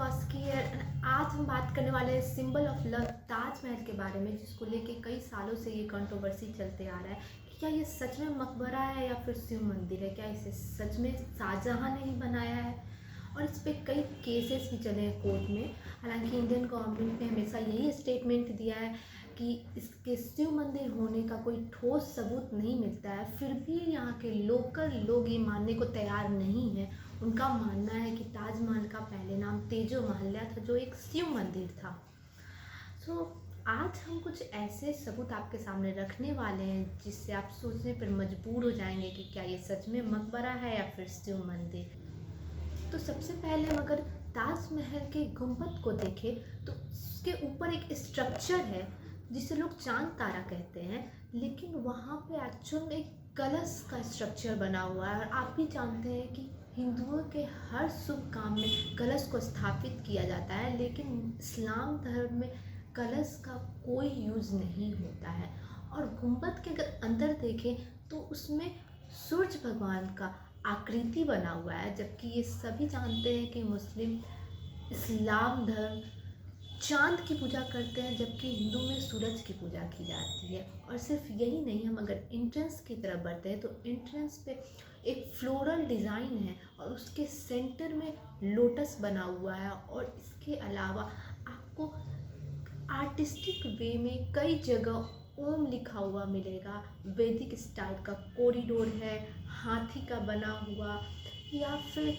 कौशिकी है। आज हम बात करने वाले हैं सिंबल ऑफ लव ताजमहल के बारे में, जिसको लेके कई सालों से ये कंट्रोवर्सी चलते आ रहा है कि क्या ये सच में मकबरा है या फिर शिव मंदिर है, क्या इसे सच में शाहजहां ने ही बनाया है। और इस पे कई केसेस भी चले हैं कोर्ट में। हालांकि इंडियन गवर्नमेंट ने हमेशा यही स्टेटमेंट दिया है कि इसके शिव मंदिर होने का कोई ठोस सबूत नहीं मिलता है, फिर भी यहाँ के लोकल लोग ये मानने को तैयार नहीं है। उनका मानना है कि ताजमहल का पहले नाम तेजो महल्या था, जो एक शिव मंदिर था। आज हम कुछ ऐसे सबूत आपके सामने रखने वाले हैं जिससे आप सोचने पर मजबूर हो जाएंगे कि क्या ये सच में मकबरा है या फिर शिव मंदिर। तो सबसे पहले हम अगर ताजमहल के गुंबद को देखें तो उसके ऊपर एक स्ट्रक्चर है जिसे लोग चांद तारा कहते हैं, लेकिन वहाँ पे एक्चुअल में एक कलश का स्ट्रक्चर बना हुआ है। और आप भी जानते हैं कि हिंदुओं के हर शुभ काम में कलश को स्थापित किया जाता है, लेकिन इस्लाम धर्म में कलश का कोई यूज़ नहीं होता है। और गुंबद के अगर अंदर देखें तो उसमें सूरज भगवान का आकृति बना हुआ है, जबकि ये सभी जानते हैं कि मुस्लिम इस्लाम धर्म चांद की पूजा करते हैं, जबकि हिंदू में सूरज की पूजा की जाती है। और सिर्फ यही नहीं, हम अगर एंट्रेंस की तरफ बढ़ते हैं तो एंट्रेंस पे एक फ्लोरल डिज़ाइन है और उसके सेंटर में लोटस बना हुआ है। और इसके अलावा आपको आर्टिस्टिक वे में कई जगह ओम लिखा हुआ मिलेगा। वैदिक स्टाइल का कॉरिडोर है, हाथी का बना हुआ या फिर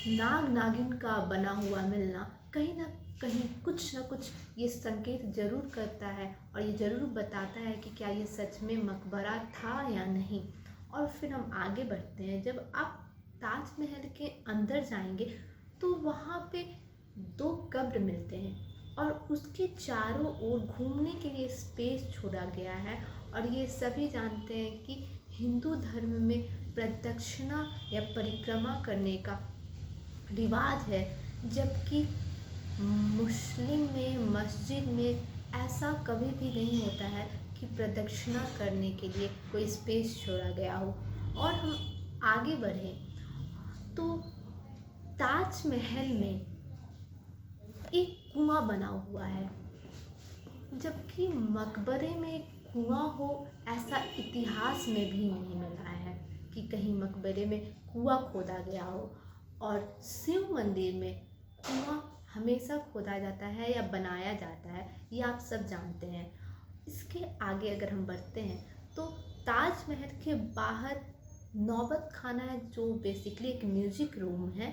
नाग नागिन का बना हुआ मिलना कहीं ना कहीं कुछ ना कुछ ये संकेत जरूर करता है और ये ज़रूर बताता है कि क्या ये सच में मकबरा था या नहीं। और फिर हम आगे बढ़ते हैं। जब आप ताजमहल के अंदर जाएंगे तो वहाँ पे 2 कब्र मिलते हैं और उसके चारों ओर घूमने के लिए स्पेस छोड़ा गया है। और ये सभी जानते हैं कि हिंदू धर्म में प्रदक्षिणा या परिक्रमा करने का रिवाज है, जबकि मुस्लिम में मस्जिद में ऐसा कभी भी नहीं होता है कि प्रदक्षिणा करने के लिए कोई स्पेस छोड़ा गया हो। और हम आगे बढ़ें तो ताजमहल में एक कुआं बना हुआ है, जबकि मकबरे में कुआं हो ऐसा इतिहास में भी नहीं मिला है कि कहीं मकबरे में कुआं खोदा गया हो। और शिव मंदिर में कुआं हमेशा खोदा जाता है या बनाया जाता है, ये आप सब जानते हैं। इसके आगे अगर हम बढ़ते हैं तो ताजमहल के बाहर नौबत खाना है, जो बेसिकली एक म्यूजिक रूम है।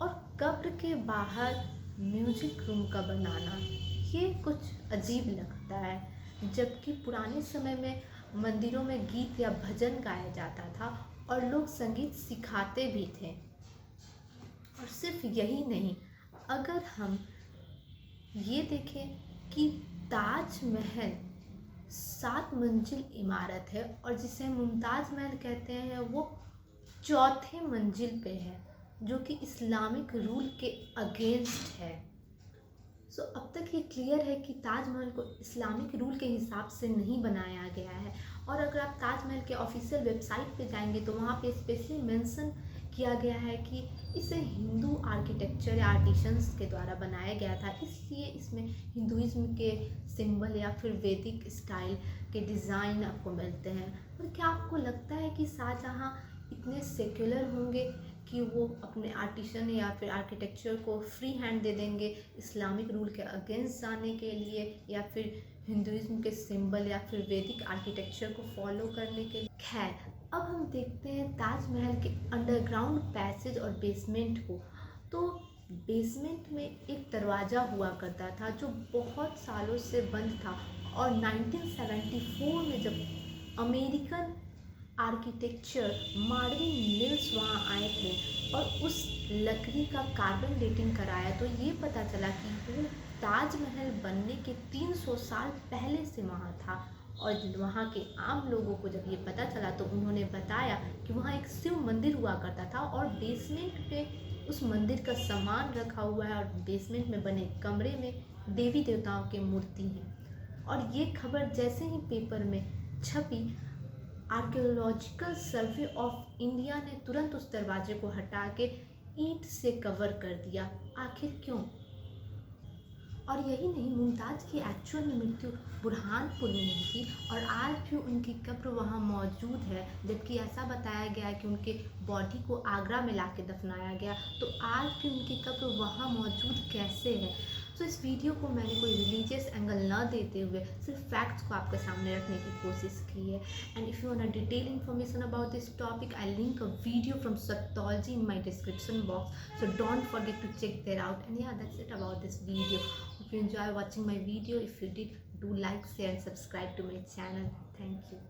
और कब्र के बाहर म्यूजिक रूम का बनाना ये कुछ अजीब लगता है, जबकि पुराने समय में मंदिरों में गीत या भजन गाया जाता था और लोग संगीत सिखाते भी थे। और सिर्फ यही नहीं, अगर हम ये देखें कि ताजमहल 7 मंजिल इमारत है और जिसे मुमताज़ महल कहते हैं वो 4थे मंजिल पे है, जो कि इस्लामिक रूल के अगेंस्ट है। अब तक ये क्लियर है कि ताजमहल को इस्लामिक रूल के हिसाब से नहीं बनाया गया है। और अगर आप ताजमहल के ऑफिशियल वेबसाइट पे जाएंगे तो वहाँ पे स्पेशली मेंशन किया गया है कि इसे हिंदू आर्किटेक्चर या आर्टिशंस के द्वारा बनाया गया था, इसलिए इसमें हिंदुइज्म के सिंबल या फिर वैदिक स्टाइल के डिज़ाइन आपको मिलते हैं। और क्या आपको लगता है कि शाहजहाँ इतने सेक्युलर होंगे कि वो अपने आर्टिशन या फिर आर्किटेक्चर को फ्री हैंड दे देंगे इस्लामिक रूल के अगेंस्ट जाने के लिए, या फिर हिंदुइज्म के सिंबल या फिर वैदिक आर्किटेक्चर को फॉलो करने के लिए। खैर, अब हम देखते हैं ताजमहल के अंडरग्राउंड पैसेज और बेसमेंट को। तो बेसमेंट में एक दरवाज़ा हुआ करता था जो बहुत सालों से बंद था। और 1974 में जब अमेरिकन आर्किटेक्चर मार्विन मिल्स वहाँ आए थे और उस लकड़ी का कार्बन डेटिंग कराया, तो ये पता चला कि वो ताजमहल बनने के 300 साल पहले से वहाँ था। और वहाँ के आम लोगों को जब ये पता चला तो उन्होंने बताया कि वहाँ एक शिव मंदिर हुआ करता था और बेसमेंट पे उस मंदिर का सामान रखा हुआ है और बेसमेंट में बने कमरे में देवी देवताओं की मूर्ति हैं। और ये खबर जैसे ही पेपर में छपी, आर्कियोलॉजिकल सर्वे ऑफ इंडिया ने तुरंत उस दरवाजे को हटा के ईंट से कवर कर दिया, आखिर क्यों? और यही नहीं, मुमताज़ की एक्चुअल में मृत्यु बुरहानपुर में नहीं थी और आज भी उनकी कब्र वहाँ मौजूद है, जबकि ऐसा बताया गया है कि उनके बॉडी को आगरा में ला के दफनाया गया। तो आज भी उनकी कब्र वहाँ मौजूद कैसे है? तो इस वीडियो को मैंने कोई रिलीजियस एंगल ना देते हुए सिर्फ फैक्ट्स को आपके सामने रखने की कोशिश की है। And if you want detail information about this topic, I link a video from Satology in my description box, so don't forget to check that out. And yeah, that's it about this video. If you enjoy watching my video, if you did, do like, share and subscribe to my channel. Thank you.